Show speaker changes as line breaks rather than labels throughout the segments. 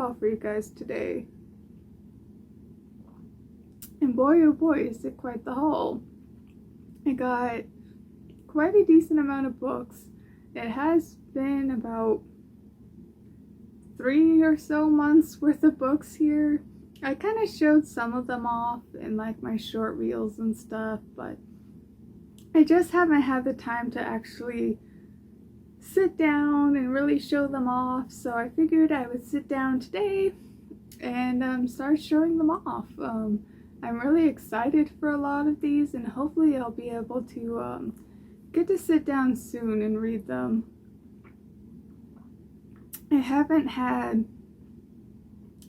haul for you guys today. And boy oh boy, is it quite the haul. I got quite a decent amount of books. It has been about 3 or so months worth of books here. I kind of showed some of them off in like my short reels and stuff, but I just haven't had the time to actually sit down and really show them off, so I figured I would sit down today and start showing them off. I'm really excited for a lot of these, and hopefully I'll be able to get to sit down soon and read them. I haven't had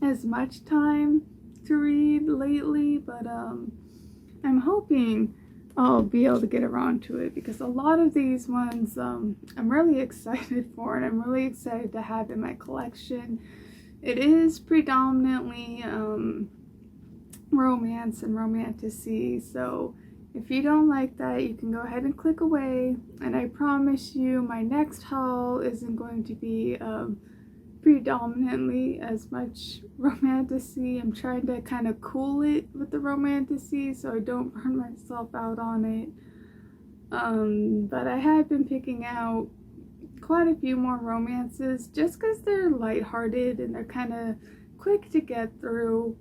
as much time to read lately, but I'm hoping I'll be able to get around to it, because a lot of these ones I'm really excited for, and I'm really excited to have in my collection. It is predominantly romance and romantasy, so if you don't like that, you can go ahead and click away, and I promise you my next haul isn't going to be predominantly as much romantasy. I'm trying to kind of cool it with the romantasy so I don't burn myself out on it. But I have been picking out quite a few more romances just because they're lighthearted and they're kind of quick to get through.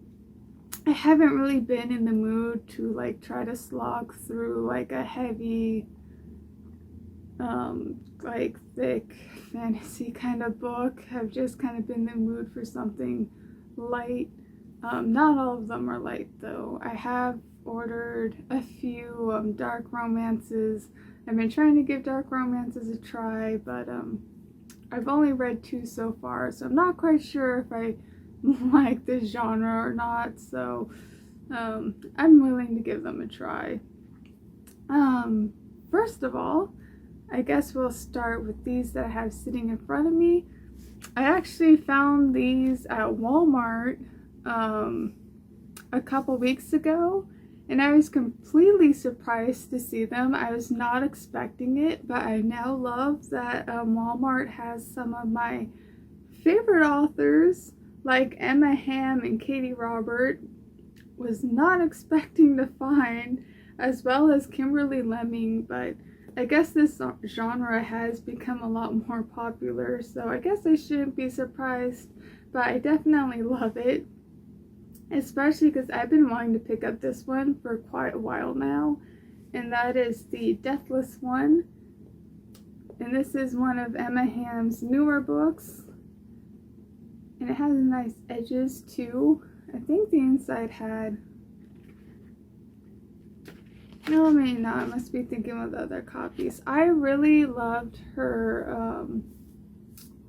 I haven't really been in the mood to like try to slog through like a heavy like thick fantasy kind of book. I've just kind of been in the mood for something light. Not all of them are light though. I have ordered a few dark romances. I've been trying to give dark romances a try, but I've only read 2 so far, so I'm not quite sure if I like this genre or not, so I'm willing to give them a try. First of all, I guess we'll start with these that I have sitting in front of me. I actually found these at Walmart a couple weeks ago, and I was completely surprised to see them. I was not expecting it, but I now love that Walmart has some of my favorite authors like Emma Hamm and Katie Robert. Was not expecting to find, as well as Kimberly Lemming, but I guess this genre has become a lot more popular, so I guess I shouldn't be surprised, but I definitely love it, especially because I've been wanting to pick up this one for quite a while now, and that is the Deathless One, and this is one of Emma Hamm's newer books, and it has nice edges too. I think the inside had, no, maybe not. I must be thinking of the other copies. I really loved her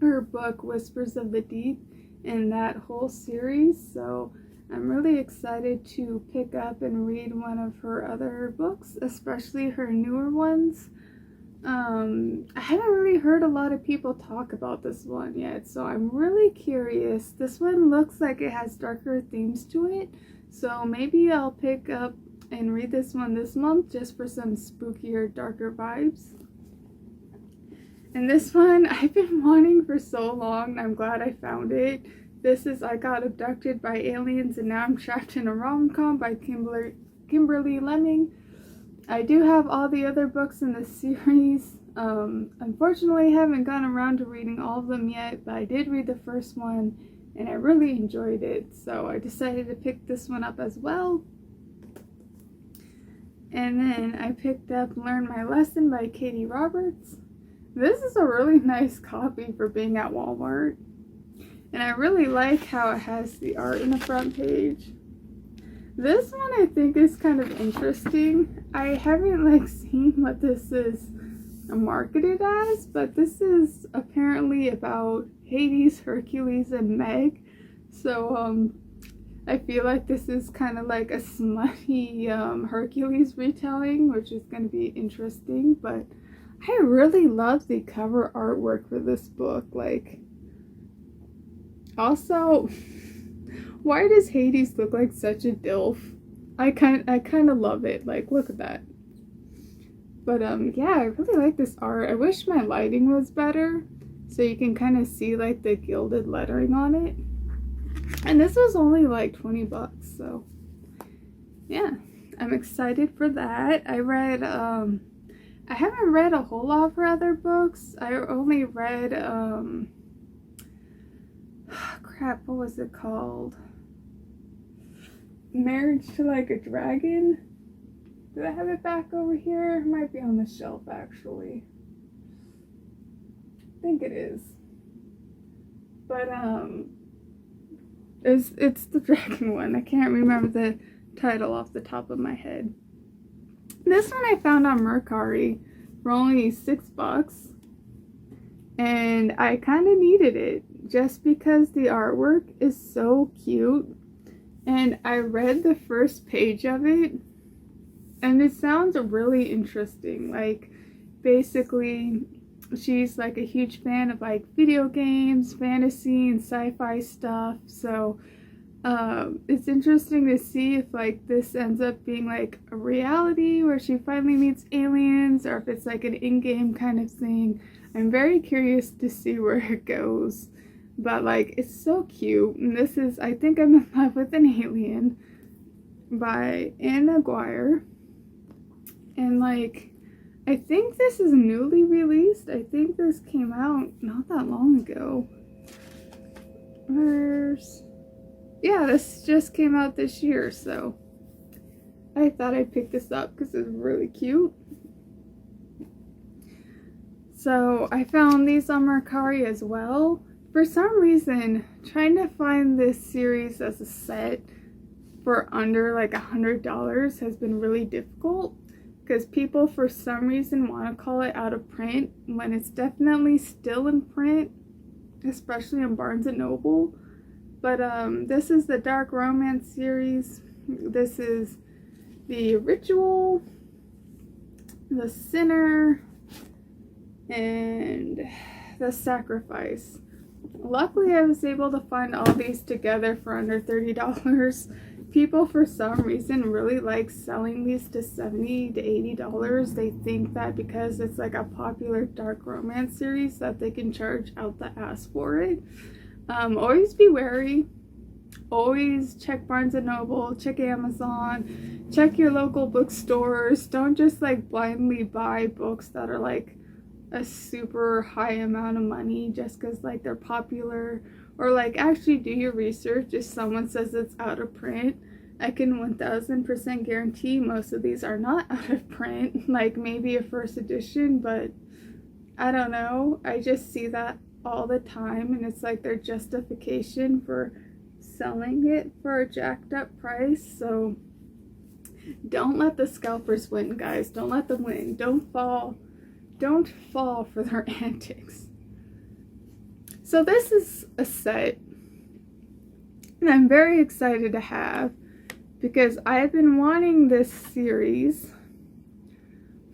her book Whispers of the Deep in that whole series, so I'm really excited to pick up and read one of her other books, especially her newer ones. I haven't really heard a lot of people talk about this one yet, so I'm really curious. This one looks like it has darker themes to it, so maybe I'll pick up and read this one this month just for some spookier, darker vibes. And this one I've been wanting for so long, and I'm glad I found it. This is I Got Abducted by Aliens and Now I'm Trapped in a Rom-Com by Kimberly Lemming. I do have all the other books in the series. Unfortunately, I haven't gotten around to reading all of them yet, but I did read the first one and I really enjoyed it, so I decided to pick this one up as well. And then I picked up Learn My Lesson by Katie Roberts. This is a really nice copy for being at Walmart, and I really like how it has the art in the front page. This one I think is kind of interesting. I haven't seen what this is marketed as, but this is apparently about Hades, Hercules, and Meg. So I feel like this is kind of like a smutty Hercules retelling, which is going to be interesting, but I really love the cover artwork for this book. Also, why does Hades look like such a dilf? I kind of love it. Look at that. But yeah, I really like this art. I wish my lighting was better so you can kind of see the gilded lettering on it. And this was only like 20 bucks, so yeah, I'm excited for that. I haven't read a whole lot of her other books. I only read, crap, what was it called? Marriage to Like a Dragon? Do I have it back over here? It might be on the shelf, actually. I think it is. But, it's the dragon one. I can't remember the title off the top of my head. This one I found on Mercari for only $6, and I kind of needed it just because the artwork is so cute. And I read the first page of it, and it sounds really interesting. Like, basically, she's like a huge fan of like video games, fantasy, and sci-fi stuff. So it's interesting to see if like this ends up being like a reality where she finally meets aliens, or if it's like an in-game kind of thing. I'm very curious to see where it goes, but like it's so cute. And this is I Think I'm in Love with an Alien by Anne Aguirre, and like I think this is newly released. I think this came out not that long ago. Yeah, this just came out this year, so I thought I'd pick this up because it's really cute. So I found these on Mercari as well. For some reason, trying to find this series as a set for under like $100 has been really difficult, because people for some reason want to call it out of print when it's definitely still in print, especially on Barnes & Noble. But this is the Dark Romance series. This is the Ritual, the Sinner, and the Sacrifice. Luckily, I was able to find all these together for under $30. People for some reason really like selling these to $70 to $80. They think that because it's like a popular dark romance series that they can charge out the ass for it. Always be wary. Always check Barnes & Noble, check Amazon, check your local bookstores. Don't just like blindly buy books that are like a super high amount of money just because like they're popular. Or like actually do your research. If someone says it's out of print, I can 1000% guarantee most of these are not out of print. Like maybe a first edition, but I don't know. I just see that all the time, and it's like their justification for selling it for a jacked up price. So don't let the scalpers win, guys. Don't let them win. Don't fall for their antics. So this is a set and I'm very excited to have, because I've been wanting this series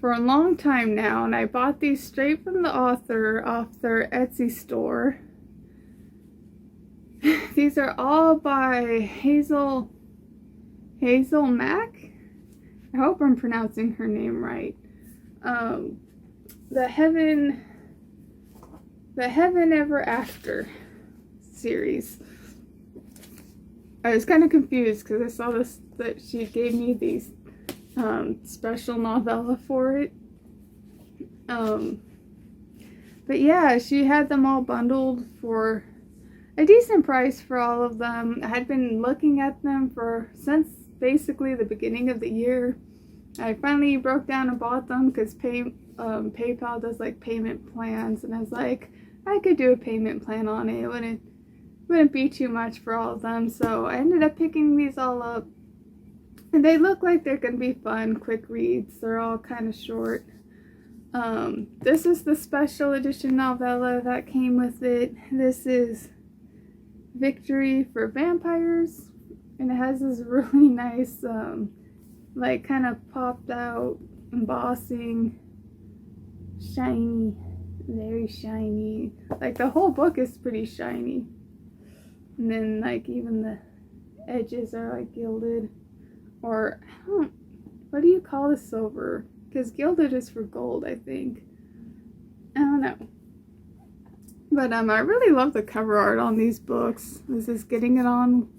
for a long time now, and I bought these straight from the author off their Etsy store. These are all by Hazel Mack. I hope I'm pronouncing her name right. The Heaven Ever After series. I was kind of confused because I saw this that she gave me these special novella for it. But yeah, she had them all bundled for a decent price for all of them. I had been looking at them since basically the beginning of the year. I finally broke down and bought them because PayPal does like payment plans, and I was like, I could do a payment plan on it. It wouldn't be too much for all of them. So I ended up picking these all up, and they look like they're gonna be fun, quick reads. They're all kind of short. This is the special edition novella that came with it. This is Victory for Vampires, and it has this really nice like kind of popped out embossing, shiny, very shiny. Like the whole book is pretty shiny, and then like even the edges are like gilded, or what do you call the silver? Because gilded is for gold, I think. I don't know. But I really love the cover art on these books. This is Getting It On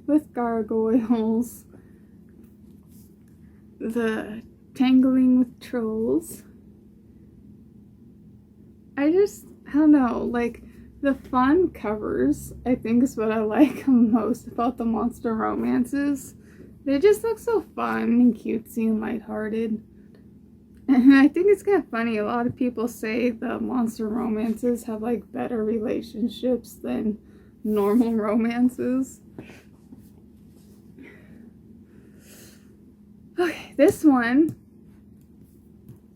with Gargoyles, the Tangling with Trolls. I don't know, like, the fun covers, I think, is what I like most about the monster romances. They just look so fun and cutesy and lighthearted. And I think it's kind of funny, a lot of people say the monster romances have, like, better relationships than normal romances. Okay, this one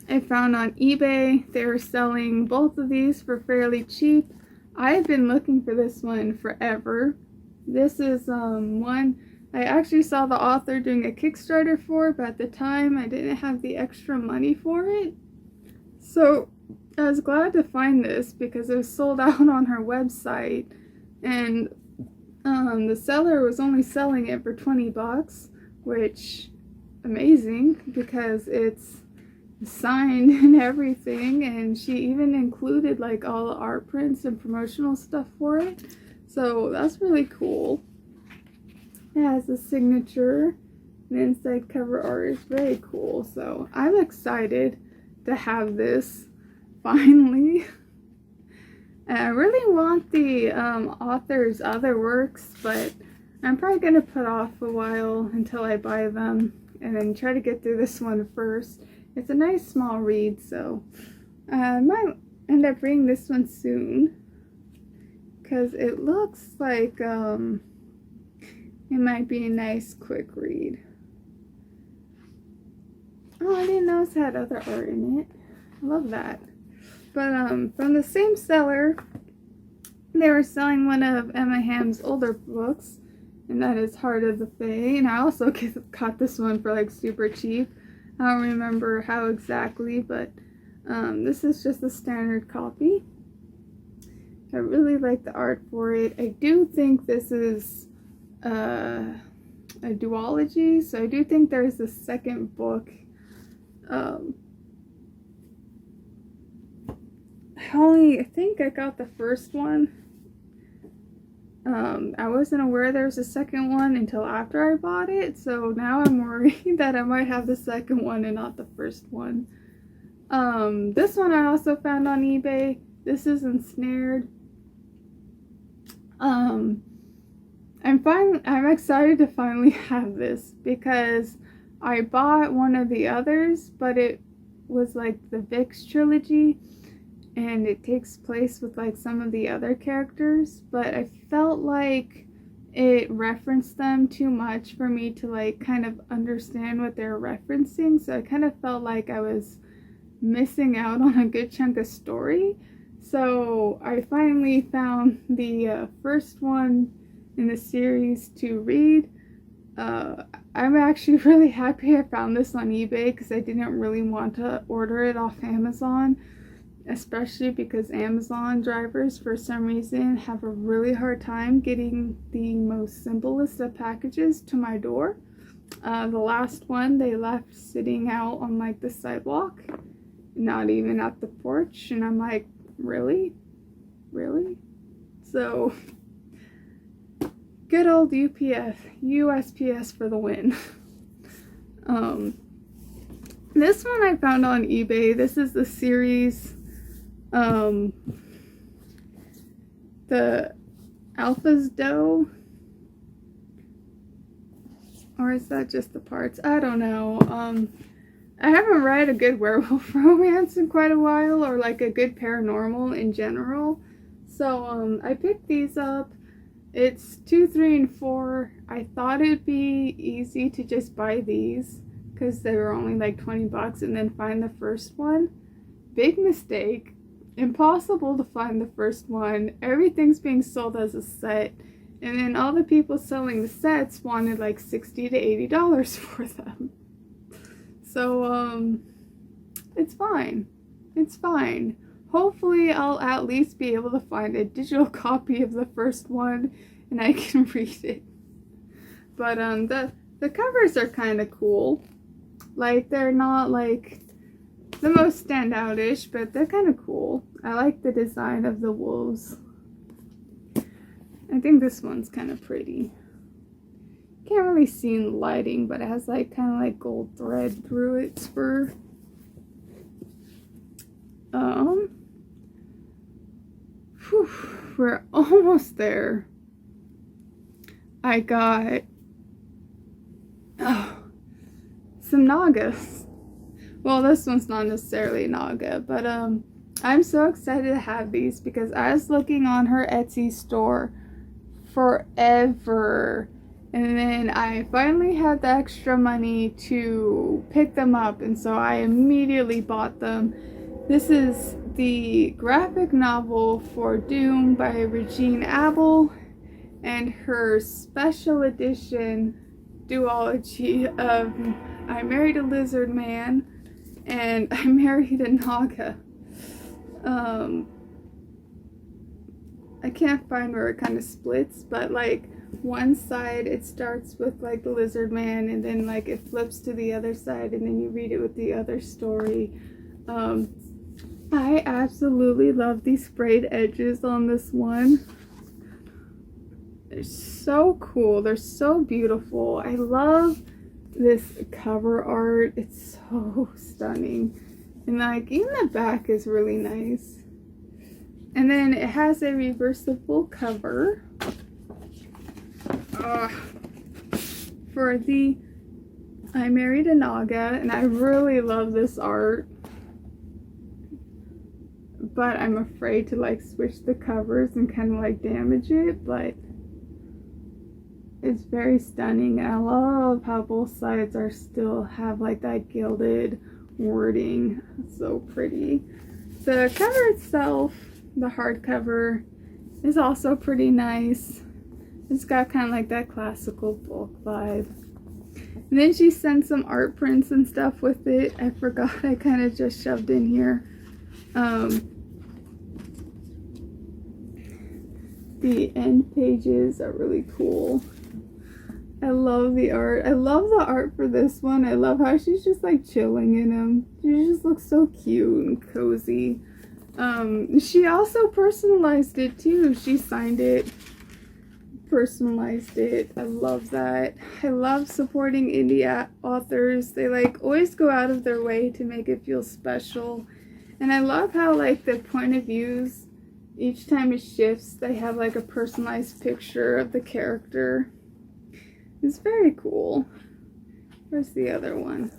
I found on eBay. They were selling both of these for fairly cheap. I've been looking for this one forever. This is one I actually saw the author doing a Kickstarter for, but at the time I didn't have the extra money for it. So I was glad to find this because it was sold out on her website, and the seller was only selling it for 20 bucks, which amazing because it's signed and everything, and she even included like all the art prints and promotional stuff for it, so that's really cool. It has a signature, and inside cover art is very cool, so I'm excited to have this finally. And I really want the author's other works, but I'm probably going to put off a while until I buy them and then try to get through this one first. It's a nice small read, so I might end up reading this one soon because it looks like it might be a nice quick read. Oh, I didn't know it had other art in it. I love that. But from the same seller, they were selling one of Emma Hamm's older books, and that is Heart of the Fae. And I also got this one for like super cheap. I don't remember how exactly, but this is just a standard copy. I really like the art for it. I do think this is a duology, so I do think there's a second book. I think I got the first one. I wasn't aware there was a second one until after I bought it, so now I'm worried that I might have the second one and not the first one. This one I also found on eBay. This is Ensnared. I'm excited to finally have this because I bought one of the others, but it was like the Vix trilogy, and it takes place with like some of the other characters, but I felt like it referenced them too much for me to like kind of understand what they're referencing, so I kind of felt like I was missing out on a good chunk of story. So I finally found the first one in the series to read. I'm actually really happy I found this on eBay because I didn't really want to order it off Amazon, especially because Amazon drivers for some reason have a really hard time getting the most simplest of packages to my door. The last one they left sitting out on like the sidewalk, not even at the porch, and I'm like, really? So good old USPS for the win. This one I found on eBay. This is the series, the Alpha's Doe, or is that just the parts? I don't know. I haven't read a good werewolf romance in quite a while, or like a good paranormal in general, so I picked these up. It's 2, 3, and 4. I thought it'd be easy to just buy these because they were only like 20 bucks and then find the first one. Big mistake. Impossible to find the first one. Everything's being sold as a set, and then all the people selling the sets wanted like $60 to $80 for them. So it's fine. Hopefully I'll at least be able to find a digital copy of the first one and I can read it. But the covers are kind of cool. Like, they're not like the most standout-ish, but they're kind of cool. I like the design of the wolves. I think this one's kind of pretty. Can't really see in the lighting, but it has like kind of like gold thread through its fur. Whew, we're almost there. I got some Nagas. Well, this one's not necessarily Naga, but I'm so excited to have these because I was looking on her Etsy store forever, and then I finally had the extra money to pick them up, and so I immediately bought them. This is the graphic novel for Doom by Regine Abel and her special edition duology of I Married a Lizardman and I Married a Naga. I can't find where it kind of splits, but like one side it starts with like the Lizardman, and then like it flips to the other side, and then you read it with the other story. I absolutely love these sprayed edges on this one. They're so cool. They're so beautiful. I love this cover art. It's so stunning. And like even the back is really nice. And then it has a reversible cover for the I Married a Naga, and I really love this art, but I'm afraid to like switch the covers and kind of like damage it, but it's very stunning. And I love how both sides are still have like that gilded wording. It's so pretty. The cover itself, the hardcover, is also pretty nice. It's got kind of like that classical book vibe. And then she sent some art prints and stuff with it. I forgot, I kind of just shoved in here. The end pages are really cool. I love the art. I love the art for this one. I love how she's just like chilling in them. She just looks so cute and cozy. She also personalized it too. She signed it, personalized it. I love that. I love supporting indie authors. They like always go out of their way to make it feel special. And I love how like the point of views, each time it shifts, they have like a personalized picture of the character. It's very cool. Where's the other one?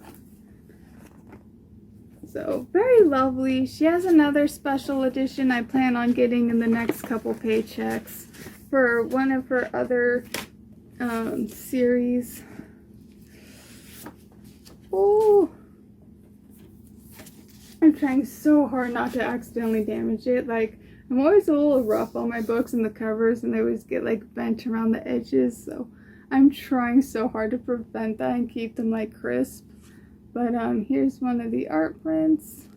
So, very lovely. She has another special edition I plan on getting in the next couple paychecks for one of her other series. Oh, I'm trying so hard not to accidentally damage it. Like, I'm always a little rough on my books and the covers, and they always get like bent around the edges, so I'm trying so hard to prevent that and keep them like crisp. But here's one of the art prints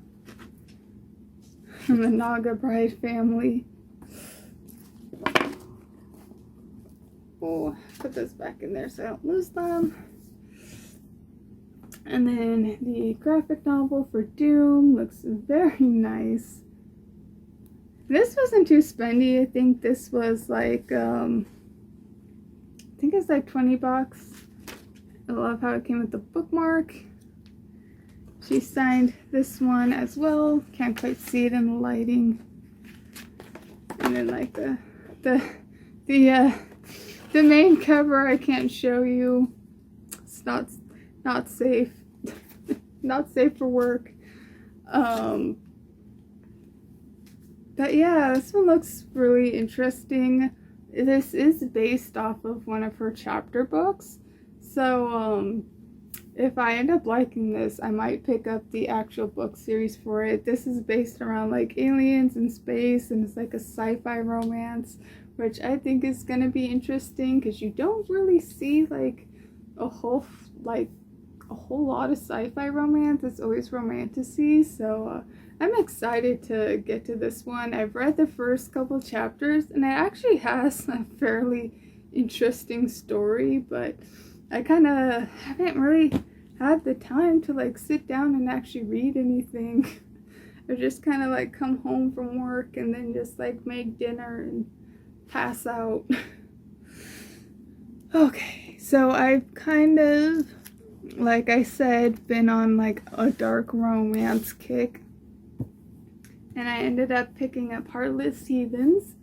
from the Naga Bride family. Oh, put those back in there so I don't lose them. And then the graphic novel for Doom looks very nice. This wasn't too spendy. I think this was like, I think it's like 20 bucks. I love how it came with the bookmark. She signed this one as well. Can't quite see it in the lighting. And then like the main cover I can't show you. It's not safe. Not safe for work. But yeah, this one looks really interesting. This is based off of one of her chapter books. So if I end up liking this, I might pick up the actual book series for it. This is based around like aliens and space, and it's like a sci-fi romance, which I think is going to be interesting because you don't really see like a whole lot of sci-fi romance. It's always romantasy, so I'm excited to get to this one. I've read the first couple chapters, and it actually has a fairly interesting story, but I kind of haven't really had the time to like sit down and actually read anything. or just kind of like come home from work and then just like make dinner and pass out. Okay, so I've kind of, like I said, been on like a dark romance kick, and I ended up picking up Heartless Heathens.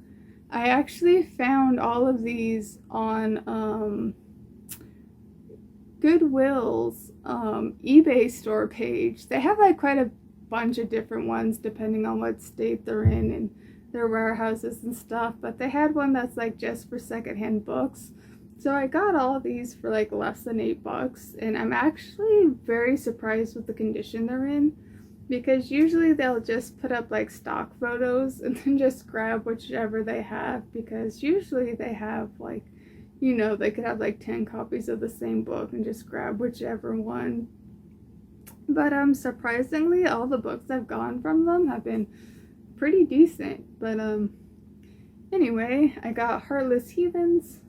I actually found all of these on Goodwill's eBay store page. They have like quite a bunch of different ones depending on what state they're in and their warehouses and stuff, but they had one that's like just for secondhand books. So I got all of these for like less than $8, and I'm actually very surprised with the condition they're in, because usually they'll just put up like stock photos and then just grab whichever they have, because usually they have like, you know, they could have like 10 copies of the same book and just grab whichever one. But surprisingly, all the books I've gotten from them have been pretty decent. But anyway, I got Heartless Heathens.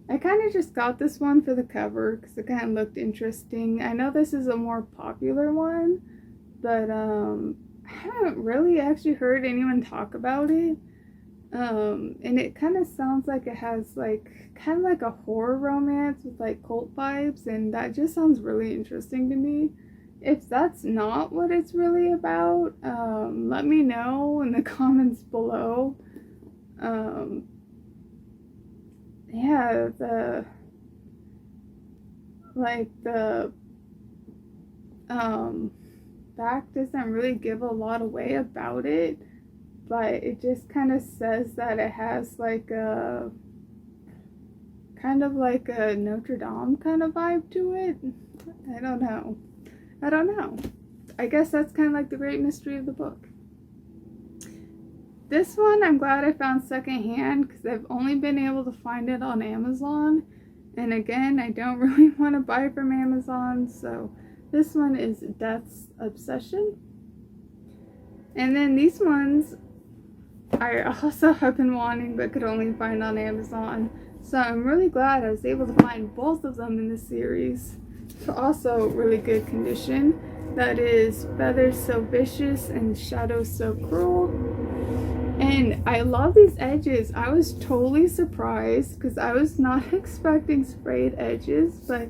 I kind of just got this one for the cover because it kind of looked interesting. I know this is a more popular one, but I haven't really actually heard anyone talk about it. And it kind of sounds like it has like kind of like a horror romance with like cult vibes, and that just sounds really interesting to me. If that's not what it's really about, let me know in the comments below. Yeah, the back doesn't really give a lot away about it, but it just kind of says that it has like a kind of like a Notre Dame kind of vibe to it. I don't know. I guess that's kind of like the great mystery of the book. This one I'm glad I found secondhand because I've only been able to find it on Amazon. And again, I don't really want to buy from Amazon, so this one is Death's Obsession. And then these ones I also have been wanting but could only find on Amazon. So I'm really glad I was able to find both of them in this series. Also really good condition. That is Feathers So Vicious and Shadows So Cruel. And I love these edges. I was totally surprised because I was not expecting sprayed edges, but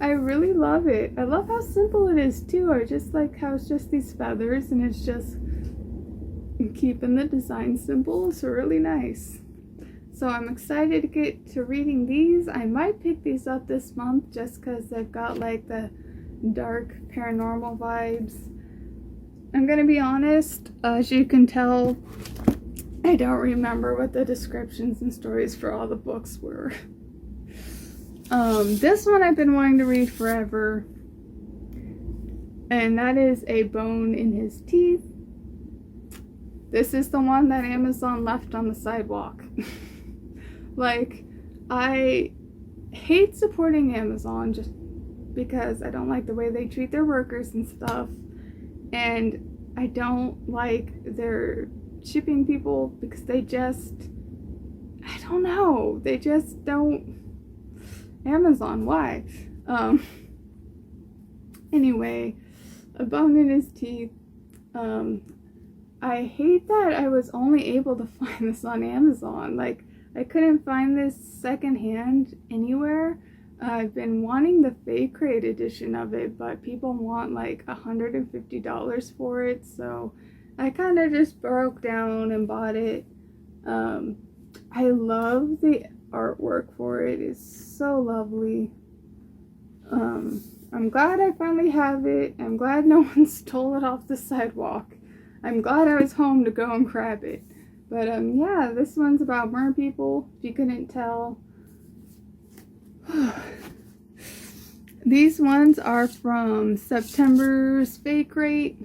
I really love it. I love how simple it is too. I just like how it's just these feathers and it's just keeping the design simple. It's really nice. So I'm excited to get to reading these. I might pick these up this month just because they've got like the dark paranormal vibes. I'm gonna be honest, as you can tell, I don't remember what the descriptions and stories for all the books were. This one I've been wanting to read forever, and that is A Bone in His Teeth. This is the one that Amazon left on the sidewalk. Like, I hate supporting Amazon just because I don't like the way they treat their workers and stuff, and I don't like their shipping people because they just, I don't know, they just don't. Amazon, why? Anyway, A Bone in His Teeth. I hate that I was only able to find this on Amazon. Like, I couldn't find this secondhand anywhere. I've been wanting the Fake Crate edition of it, but people want like $150 for it, so I kind of just broke down and bought it. I love the artwork for it. It's so lovely. I'm glad I finally have it. I'm glad no one stole it off the sidewalk. I'm glad I was home to go and grab it. But yeah, this one's about mer people, if you couldn't tell. These ones are from September's Fake Crate.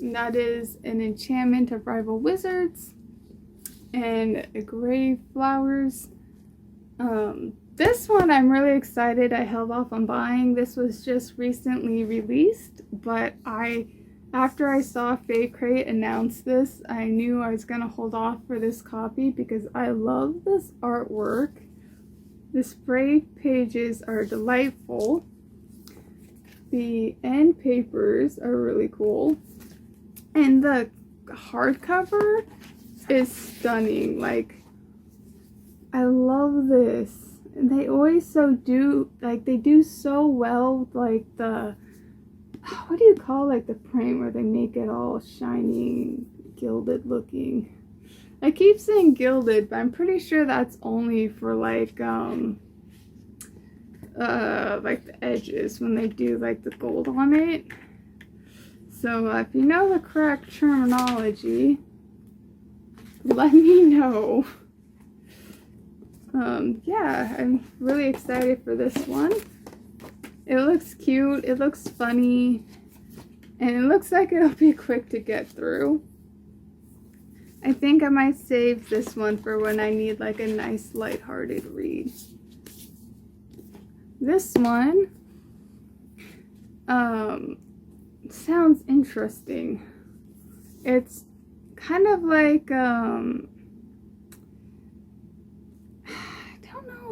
That is An Enchantment of Rival Wizards and Grave Flowers. This one I'm really excited. I held off on buying. This was just recently released, but after I saw Fake Crate announce this, I knew I was gonna hold off for this copy because I love this artwork. The sprayed pages are delightful. The end papers are really cool. And the hardcover is stunning. Like, I love this. And they always they do so well with, like, the, what do you call, like, the print where they make it all shiny, gilded looking. I keep saying gilded, but I'm pretty sure that's only for, like the edges when they do, like, the gold on it. So if you know the correct terminology, let me know. Yeah, I'm really excited for this one. It looks cute, it looks funny, and it looks like it'll be quick to get through. I think I might save this one for when I need, like, a nice lighthearted read. This one sounds interesting. It's kind of like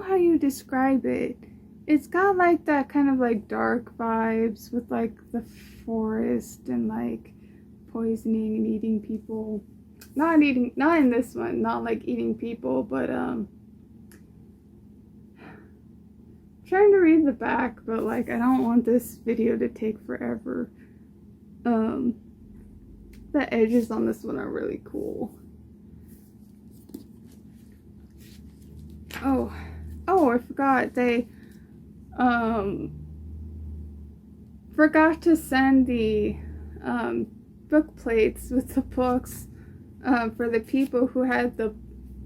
how you describe it. It's got, like, that kind of, like, dark vibes with, like, the forest and, like, poisoning and eating people. Not in this one, not like eating people, but trying to read the back, but, like, I don't want this video to take forever. The edges on this one are really cool. Oh, I forgot. They forgot to send the book plates with the books for the people who had the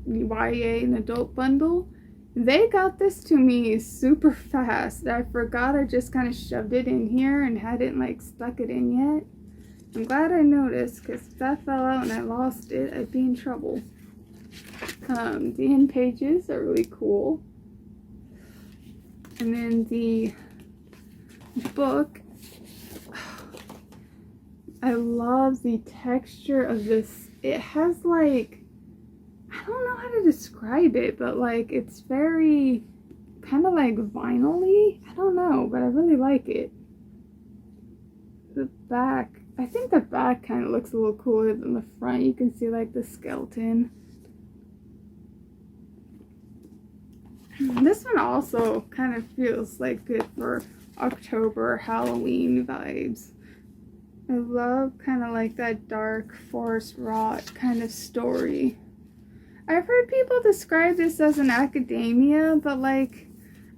YA and adult bundle. They got this to me super fast. I forgot I just kind of shoved it in here and hadn't, like, stuck it in yet. I'm glad I noticed, because if that fell out and I lost it, I'd be in trouble. The end pages are really cool. And then the book, I love the texture of this. It has, like, I don't know how to describe it, but, like, it's very kind of like vinyl-y. I don't know, but I really like it. The back, I think the back kind of looks a little cooler than the front. You can see, like, the skeleton. This one also kind of feels like good for October Halloween vibes. I love kind of like that dark forest rot kind of story. I've heard people describe this as an academia, but, like,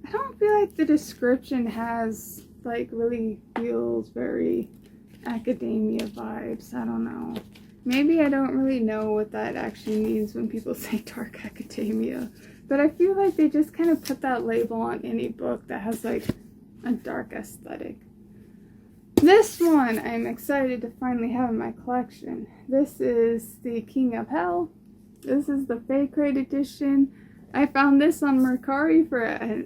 I don't feel like the description has, like, really feels very academia vibes. I don't know. Maybe I don't really know what that actually means when people say dark academia. But I feel like they just kind of put that label on any book that has, like, a dark aesthetic. This one I'm excited to finally have in my collection. This is the King of Hell. This is the Fake Crate edition. I found this on Mercari for a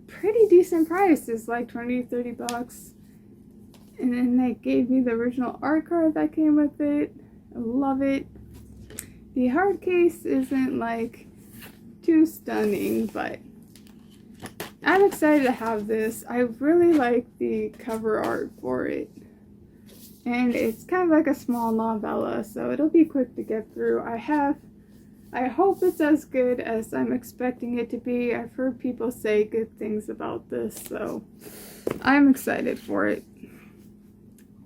pretty decent price. It's like 20 to 30 bucks. And then they gave me the original art card that came with it. I love it. The hard case isn't, like, too stunning, but I'm excited to have this. I really like the cover art for it. And it's kind of like a small novella, so it'll be quick to get through. I hope it's as good as I'm expecting it to be. I've heard people say good things about this, so I'm excited for it.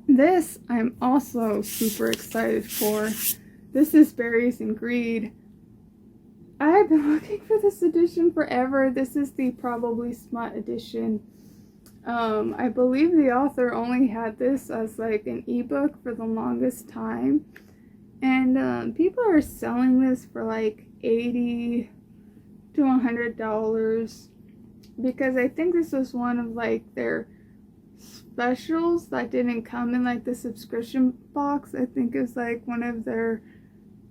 This I'm also super excited for. This is Berries and Greed. I've been looking for this edition forever. This is the Probably Smut edition. I believe the author only had this as, like, an ebook for the longest time. And people are selling this for, like, $80 to $100. Because I think this was one of, like, their specials that didn't come in, like, the subscription box. I think it was, like, one of their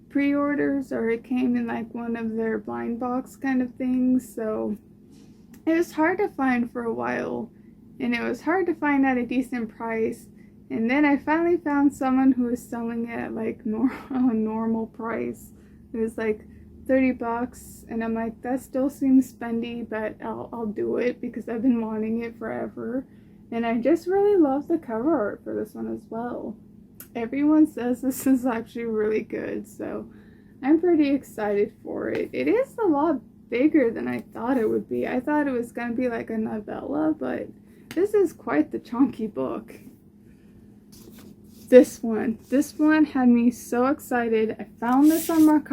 pre-orders, or it came in, like, one of their blind box kind of things. So it was hard to find for a while, and it was hard to find at a decent price. And then I finally found someone who was selling it at, like, a normal price. It was like 30 bucks, and I'm like, that still seems spendy, but I'll do it because I've been wanting it forever. And I just really love the cover art for this one as well. everyone says this is actually really good, so I'm pretty excited for it. It is a lot bigger than I thought it would be. I thought it was going to be like a novella, but this is quite the chunky book. This one had me so excited. I found this on Mack.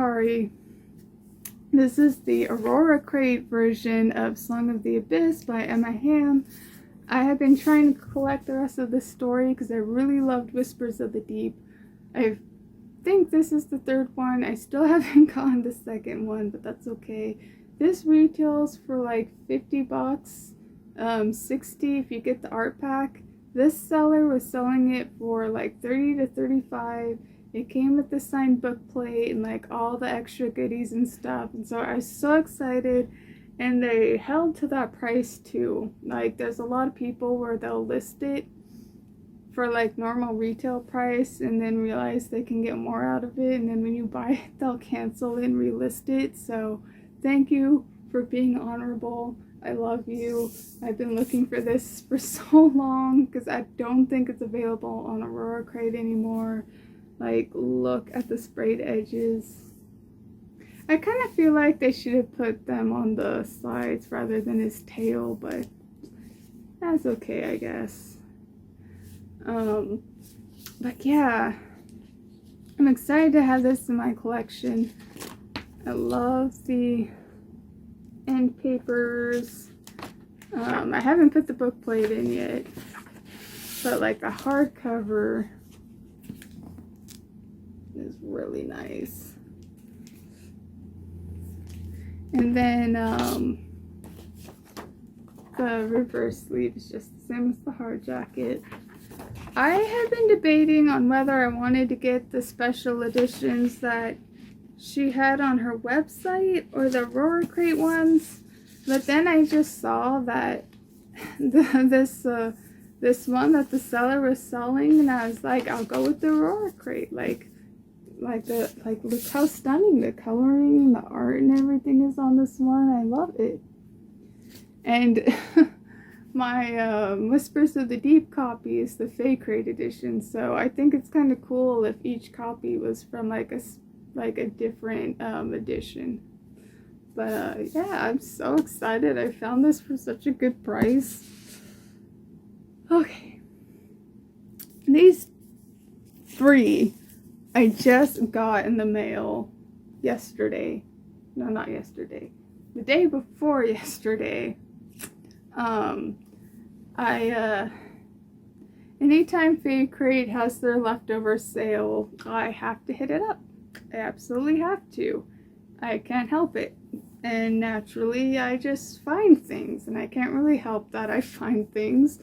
This is the Aurora Crate version of Song of the Abyss by Emma Hamm. I have been trying to collect the rest of the story because I really loved Whispers of the Deep. I think this is the third one. I still haven't gotten the second one, but that's okay. This retails for like 50 bucks, 60 if you get the art pack. This seller was selling it for like 30 to 35. It came with the signed book plate and like all the extra goodies and stuff. And so I was so excited, and they held to that price too. Like there's a lot of people where they'll list it for like normal retail price and then realize they can get more out of it. And then when you buy it, they'll cancel it and relist it. So thank you for being honorable. I love you. I've been looking for this for so long because I don't think it's available on Aurora Crate anymore. Like, look at the sprayed edges. I kind of feel like they should have put them on the sides rather than his tail, but that's okay, I guess. But yeah, I'm excited to have this in my collection. I love the end papers. I haven't put the book plate in yet, but like the hardcover is really nice. And then the reverse sleeve is just the same as the hard jacket. I have been debating on whether I wanted to get the special editions that she had on her website or the Aurora Crate ones, but then I just saw that this one that the seller was selling, and I was like, I'll go with the Aurora Crate. Like look how stunning the coloring, the art, and everything is on this one. I love it. And my Whispers of the Deep copy is the Fae Crate edition, so I think it's kind of cool if each copy was from like a different edition. But yeah, I'm so excited. I found this for such a good price. Okay, these 3 I just got in the mail yesterday. No, not yesterday. The day before yesterday. Anytime Fae Crate has their leftover sale, I have to hit it up. I absolutely have to. I can't help it. And naturally, I just find things, and I can't really help that I find things.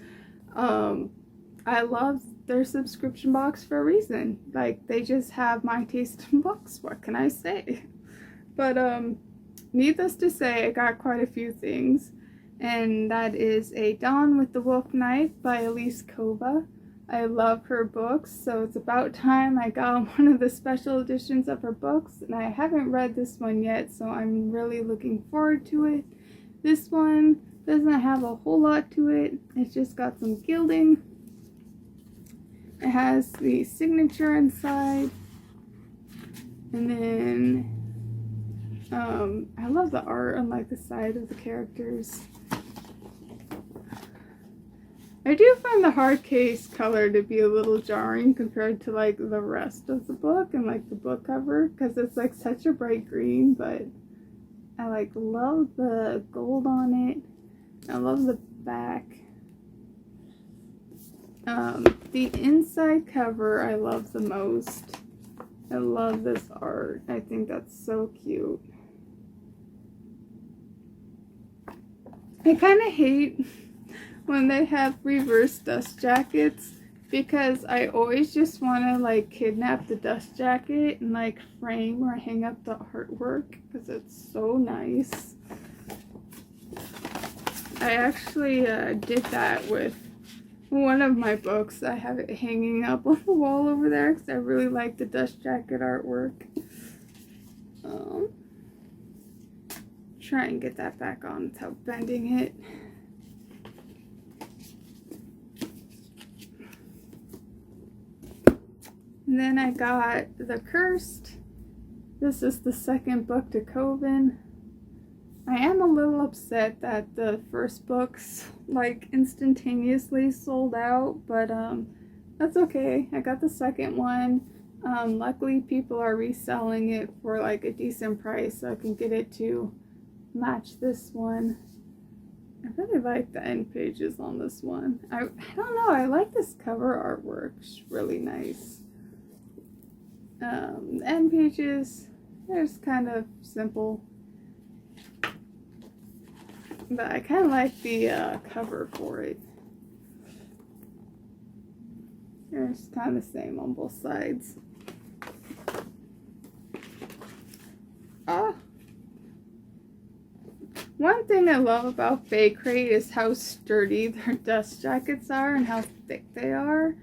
I love their subscription box for a reason. Like, they just have my taste in books. What can I say? But, needless to say, I got quite a few things. And that is A Dawn with the Wolf Knife by Elise Kova. I love her books, so it's about time I got one of the special editions of her books, and I haven't read this one yet, so I'm really looking forward to it. This one doesn't have a whole lot to it. It's just got some gilding. It has the signature inside, and then I love the art on like the side of the characters. I do find the hard case color to be a little jarring compared to like the rest of the book and like the book cover, because it's like such a bright green, but I like love the gold on it. I love the back. The inside cover I love the most. I love this art. I think that's so cute. I kind of hate when they have reverse dust jackets, because I always just want to like kidnap the dust jacket and like frame or hang up the artwork because it's so nice. I actually did that with one of my books. I have it hanging up on the wall over there because I really like the dust jacket artwork. Try and get that back on without bending it. And then I got The Cursed. This is the second book to Coven. I am a little upset that the first books like instantaneously sold out, but that's okay. I got the second one. Luckily people are reselling it for like a decent price, so I can get it to match this one. I really like the end pages on this one. I don't know, I like this cover artwork. It's really nice. The end pages, they're just kind of simple. But I kind of like the cover for it. It's kind of the same on both sides. One thing I love about Fae Crate is how sturdy their dust jackets are and how thick they are.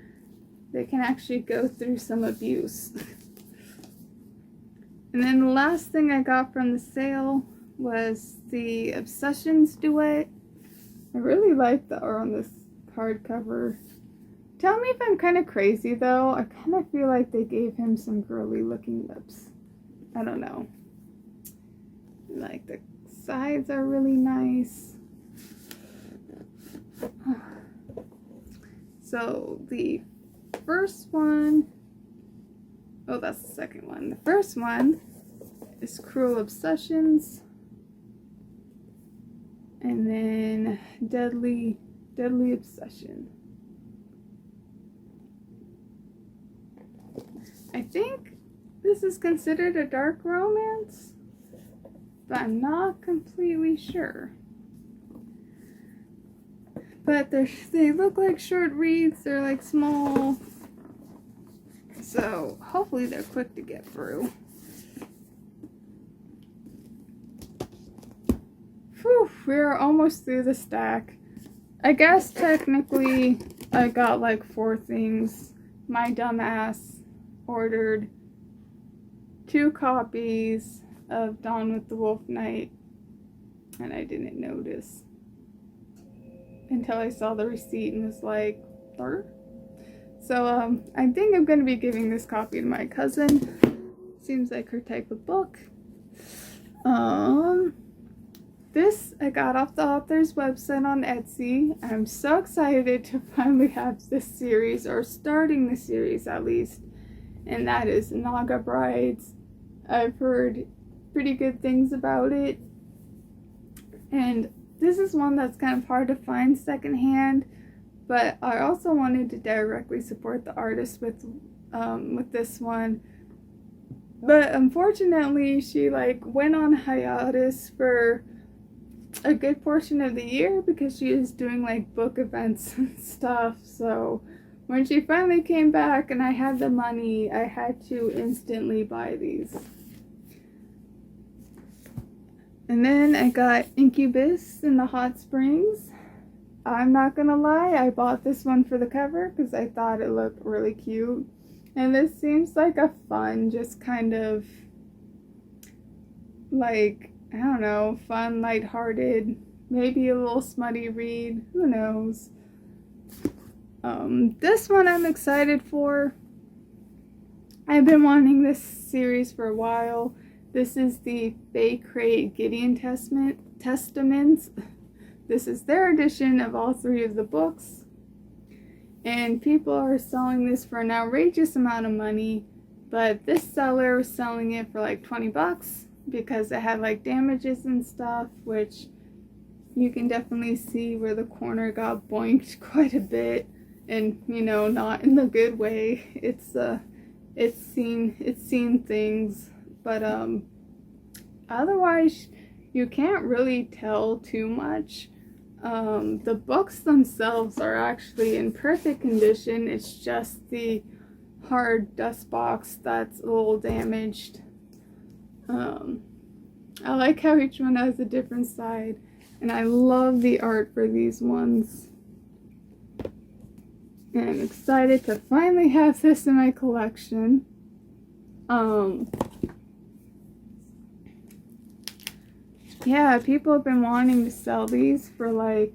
They can actually go through some abuse. And then the last thing I got from the sale was the Obsessions duet. I really like the art on this hardcover. Tell me if I'm kind of crazy though. I kind of feel like they gave him some girly looking lips. I don't know. Like the sides are really nice. So the first one, oh that's the second one. The first one is Cruel Obsessions. And then Deadly Obsession. I think this is considered a dark romance, but I'm not completely sure. But they look like short reads, they're like small, so hopefully they're quick to get through. Whew, we're almost through the stack. I guess technically I got like 4 things. My dumbass ordered 2 copies of Dawn with the Wolf Knight, and I didn't notice until I saw the receipt and was like, "Third?" So I think I'm going to be giving this copy to my cousin. Seems like her type of book. This I got off the author's website on Etsy. I'm so excited to finally have this series, or starting the series at least, and that is Naga Brides. I've heard pretty good things about it, and this is one that's kind of hard to find secondhand, but I also wanted to directly support the artist with this one. But unfortunately she like went on hiatus for a good portion of the year because she was doing like book events and stuff. So when she finally came back and I had the money, I had to instantly buy these. And then I got Incubus in the Hot Springs. I'm not gonna lie, I bought this one for the cover because I thought it looked really cute. And this seems like a fun, just kind of like, I don't know, fun, lighthearted, maybe a little smutty read, who knows. This one I'm excited for. I've been wanting this series for a while. This is the Fae Crate Gideon Testaments. This is their edition of all 3 of the books. And people are selling this for an outrageous amount of money. But this seller was selling it for like 20 bucks because it had like damages and stuff, which you can definitely see where the corner got boinked quite a bit. And, you know, not in the good way. It's seen things. But otherwise you can't really tell too much. The books themselves are actually in perfect condition. It's just the hard dust box that's a little damaged. I like how each one has a different side, and I love the art for these ones. And I'm excited to finally have this in my collection. Yeah, people have been wanting to sell these for like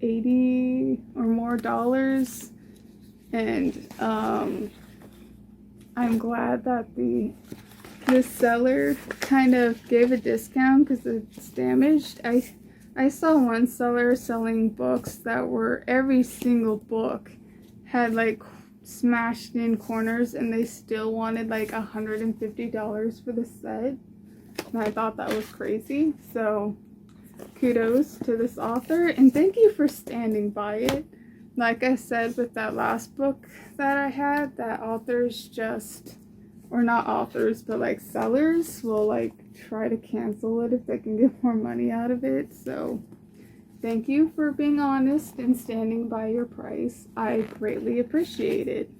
$80 or more. And I'm glad that the seller kind of gave a discount because it's damaged. I saw one seller selling books that were, every single book had like smashed in corners, and they still wanted like $150 for the set. And I thought that was crazy. So kudos to this author, and thank you for standing by it. Like I said with that last book that I had, that authors just, or not authors, but like sellers will like try to cancel it if they can get more money out of it. So thank you for being honest and standing by your price. I greatly appreciate it.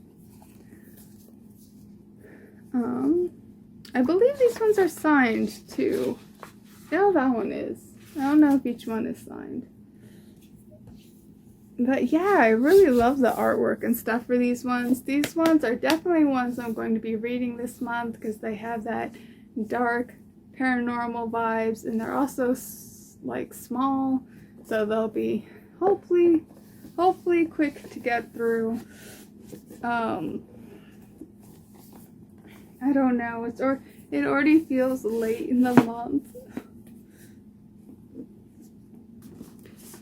I believe these ones are signed too. Yeah, that one is. I don't know if each one is signed. But yeah, I really love the artwork and stuff for these ones. These ones are definitely ones I'm going to be reading this month because they have that dark paranormal vibes, and they're also like small, so they'll be hopefully quick to get through. I don't know, it already feels late in the month.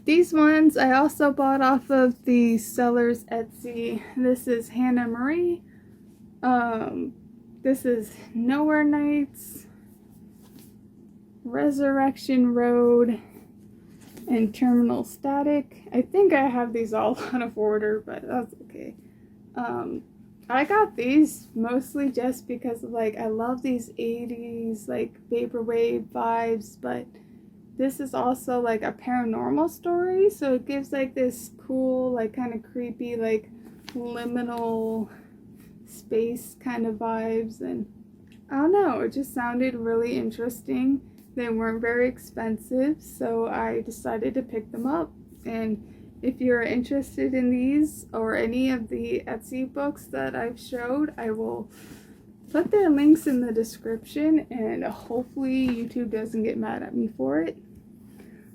These ones I also bought off of the seller's Etsy. This is Hannah Marie. This is Nowhere Nights, Resurrection Road, and Terminal Static. I think I have these all out of order, but that's okay. I got these mostly just because of, like, I love these 80s like vaporwave vibes, but this is also like a paranormal story, so it gives like this cool, like kind of creepy, like liminal space kind of vibes, and I don't know, it just sounded really interesting. They weren't very expensive, so I decided to pick them up. And if you're interested in these or any of the Etsy books that I've showed, I will put their links in the description, and hopefully YouTube doesn't get mad at me for it.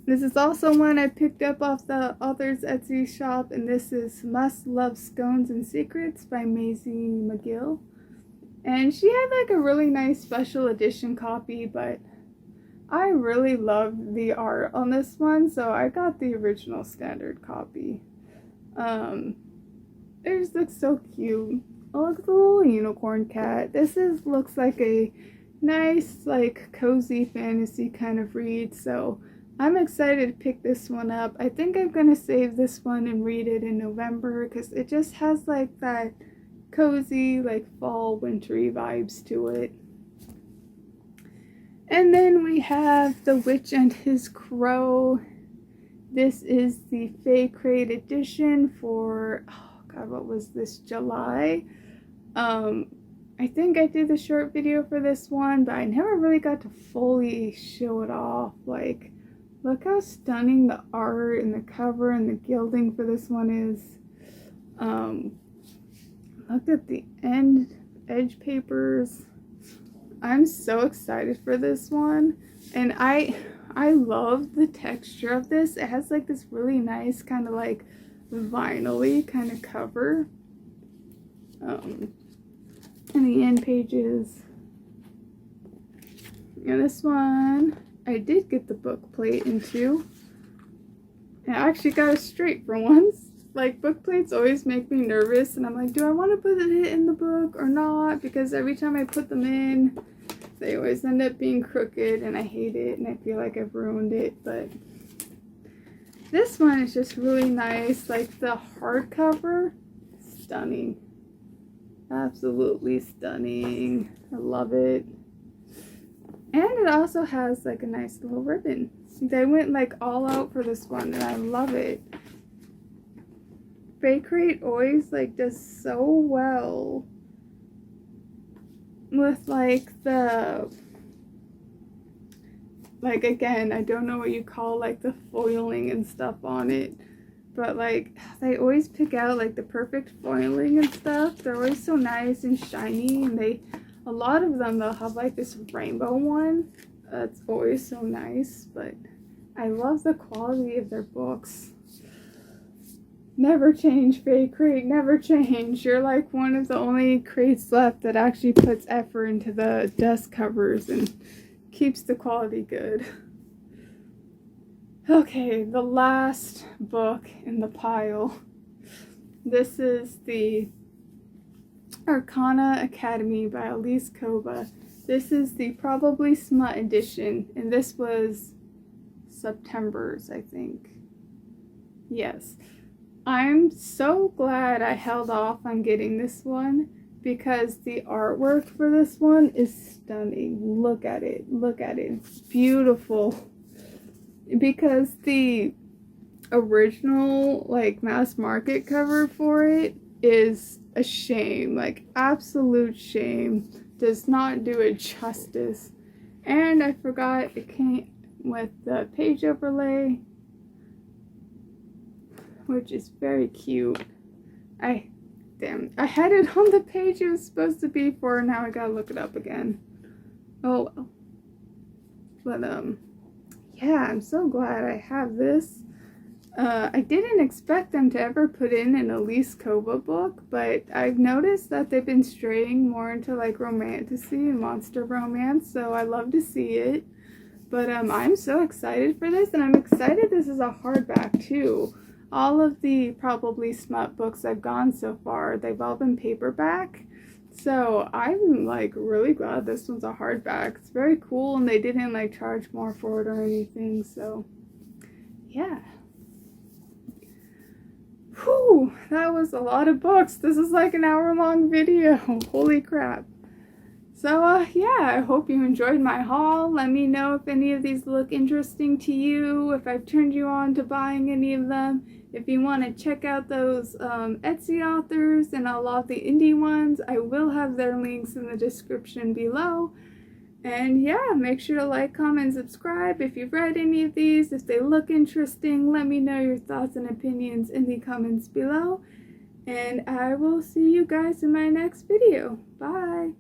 This is also one I picked up off the author's Etsy shop, and this is Must Love Scones and Secrets by Maisy Magill. And she had like a really nice special edition copy, but I really loved the art on this one, so I got the original standard copy. It just looks so cute. Oh, look at the little unicorn cat. This looks like a nice, like, cozy fantasy kind of read, so I'm excited to pick this one up. I think I'm gonna save this one and read it in November because it just has like that cozy, like fall, wintry vibes to it. And then we have The Witch and His Crow. This is the Fae Crate edition for, oh god, what was this, July? I think I did the short video for this one, but I never really got to fully show it off. Like, look how stunning the art and the cover and the gilding for this one is. Look at the edge papers. I'm so excited for this one, and I love the texture of this. It has like this really nice kind of like vinyl-y kind of cover. And the end pages. And this one, I did get the book plate into. I actually got it straight for once. Like, book plates always make me nervous, and I'm like, do I want to put it in the book or not? Because every time I put them in, they always end up being crooked, and I hate it, and I feel like I've ruined it. But this one is just really nice. Like, the hardcover, stunning. Absolutely stunning. I love it. And it also has like a nice little ribbon. They went like all out for this one, and I love it. Fae Crate always like does so well with like the, like, again, I don't know what you call like the foiling and stuff on it, but like they always pick out like the perfect foiling and stuff. They're always so nice and shiny, and a lot of them, they'll have like this rainbow one that's always so nice. But I love the quality of their books. Never change, Faye Crate, never change. You're like one of the only crates left that actually puts effort into the dust covers and keeps the quality good. Okay, the last book in the pile. This is the Arcana Academy by Elise Kova. This is the Probably Smut edition, and this was September's, I think. Yes. I'm so glad I held off on getting this one because the artwork for this one is stunning. Look at it. Look at it. It's beautiful. Because the original, like, mass market cover for it is a shame. Like, absolute shame. Does not do it justice. And I forgot it came with the page overlay, which is very cute. I had it on the page it was supposed to be for, now I gotta look it up again. Oh well. But yeah, I'm so glad I have this. I didn't expect them to ever put in an Elise Kova book, but I've noticed that they've been straying more into like romantasy and monster romance, so I love to see it. But I'm so excited for this, and I'm excited this is a hardback too. All of the Probably Smut books I've gone so far, they've all been paperback. So I'm like really glad this one's a hardback. It's very cool, and they didn't like charge more for it or anything. So yeah. Whew, that was a lot of books. This is like an hour-long video. Holy crap. So yeah, I hope you enjoyed my haul. Let me know if any of these look interesting to you, if I've turned you on to buying any of them. If you want to check out those Etsy authors and a lot of the indie ones, I will have their links in the description below. And yeah, make sure to like, comment, and subscribe if you've read any of these. If they look interesting, let me know your thoughts and opinions in the comments below. And I will see you guys in my next video. Bye!